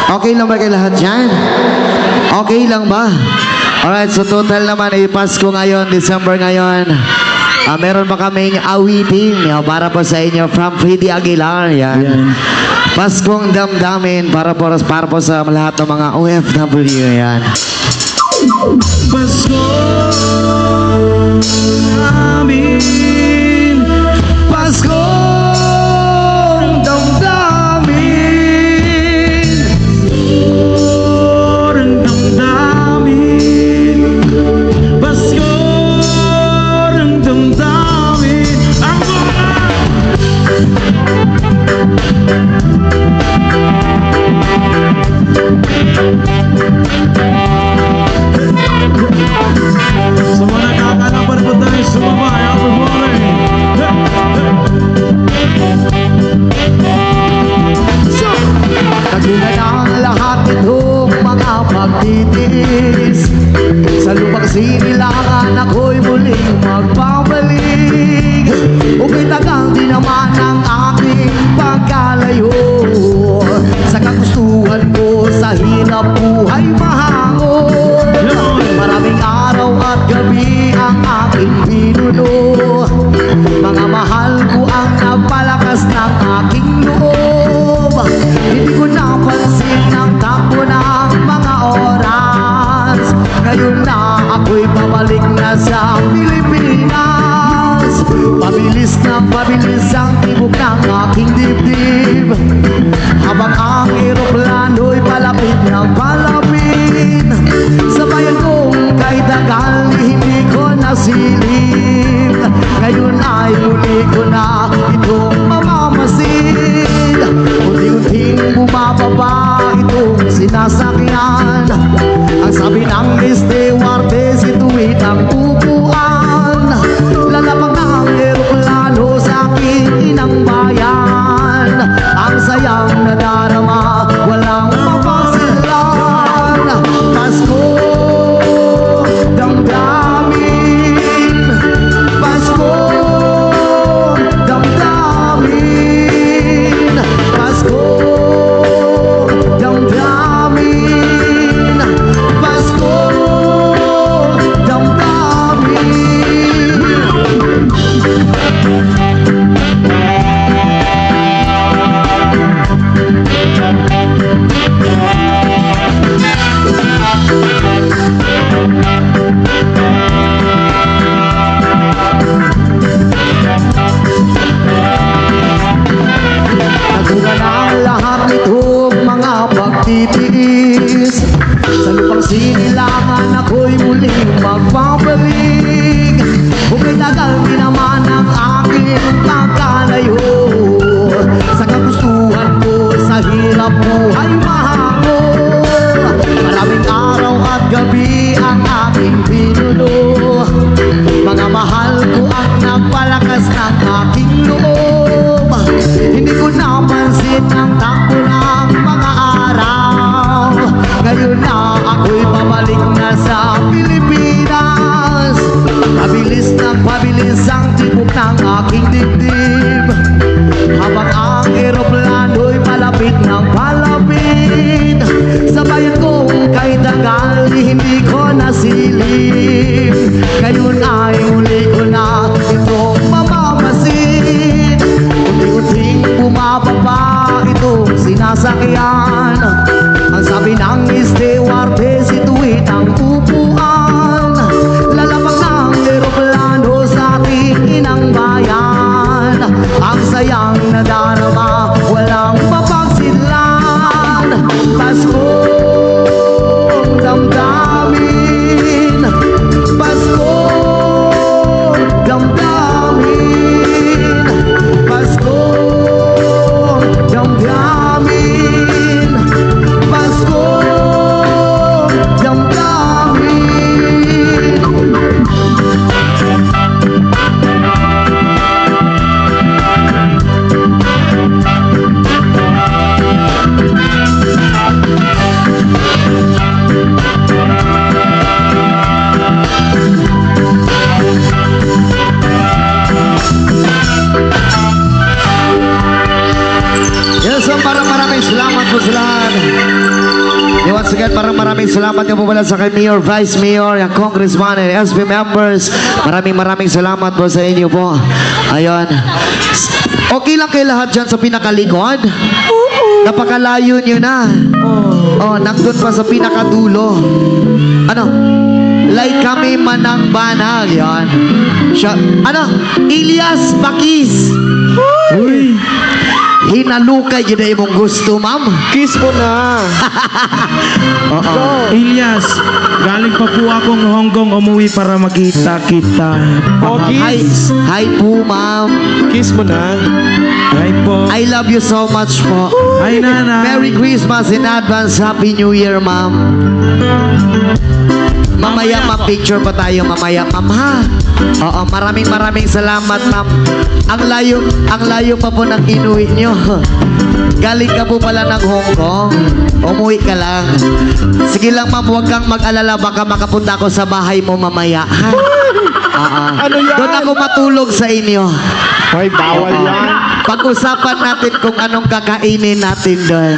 Okay lang ba kayo lahat dyan? Okay lang ba? Alright, so total naman ay Pasko ngayon, December ngayon. Meron pa kaming awitin para po sa inyo from Freddy Aguilar. Yan. Paskong damdamin para po sa lahat ng mga OFW. Yan. Pasko namin, Pasko damdamin, damdamin, Pasko damdamin, ang sa mga nakakalaban po tayo sa babae, Upper Morning. Nagulat ang lahat itong mga pagtitis. Sa lupang sinilangan ako'y muling magpabalik. Ukay tagang di naman ang aking pagkalayo. Sa kagustuhan ko sa hirap buhay mahango. Maraming araw at gabi ang aking pinuno. Mga mahal ko ang napalakas ng aking loob. Hindi ko napansin ang takbo ng mga oras. Ngayon na ako'y babalik na sa Pilipinas. Pabilis ang tibok ng aking dibdib. Habang ang eroplano'y palapit ng palapit. Sa bayan kong kay tagal hindi ko nasilip. Ngayon ay muli ko na itong mamamasid. Unti-unting bumababa itong sinasakyan. Ang sabi ng stewardess, ituwid ang upuan. Lalapag ng eroplano sa aking inang bayan. Ang sayang nadarama, walang mapagsilan. Pasko damdamin, Pasko damdamin, Pasko damdamin, Pasko nagulat ang lahat nitong mga pagtitiis. Sa lupang sinilangan ako'y muling magpapalik. Ukay tagal di naman ang aking pagkalayo. Sa kagustuhan ko sa hirap buhay mahango. Maraming araw at gabi ang aking pinuno. Mga mahal ko ang nagpalakas ng aking loob. Hindi ko napansin ang takbo ng mga araw. Ngayon na ako'y babalik na sa Pilipinas. Pabilis ang tibok ng aking dibdib. Habang ang eroplano'y palapit ng palapit. Sa bayan kong kay tagal hindi ko nasilip. Ngayon ay muli ko na itong mamamasid. Unti-unting bumababa itong sinasakyan. Ang sabi ng stewardess, ituwid ang upuan. Lalapag ng eroplano sa ating inang bayan. Ang sayang nadarama, walang mapagsilan. Pasko damdamin, Pasko damdamin, Pasko damdamin, Pasko damdamin. Yes, maraming salamat po sa lahat. Once again, maraming salamat yung po pala sa kay Mayor, Vice Mayor, yung Congressman and SB members. Maraming salamat po sa inyo po. Ayun. Okay lang kayo lahat dyan sa pinakalikod? Napakalayo nyo na. Oh, nandun pa sa pinakadulo. Ano? Like kami manang banag. Yan. Siya, Elias Bakis. Uy, Hinalukay yun na imong gusto, ma'am. Kiss mo na. Oo. Ilyas, galing pa po akong Hong Kong umuwi para makita kita. Oh, Hi, kiss. hi po, ma'am. Kiss mo na. Hi po. I love you so much po. Hi, nanay. Merry Christmas in advance. Happy New Year, ma'am. Mamaya, ma'am, picture pa tayo mamaya, ma'am, ha? Oo, maraming salamat, ma'am. Ang layo pa po ng inuwi nyo. Galing ka po pala ng Hong Kong. Umuwi ka lang. Sige lang, ma'am, huwag kang mag-alala. Baka makapunta ako sa bahay mo mamaya, ha? Oo. Ano yan? Doon ako matulog sa inyo. Hoy, bawal yan. Pag-usapan natin kung anong kakainin natin doon.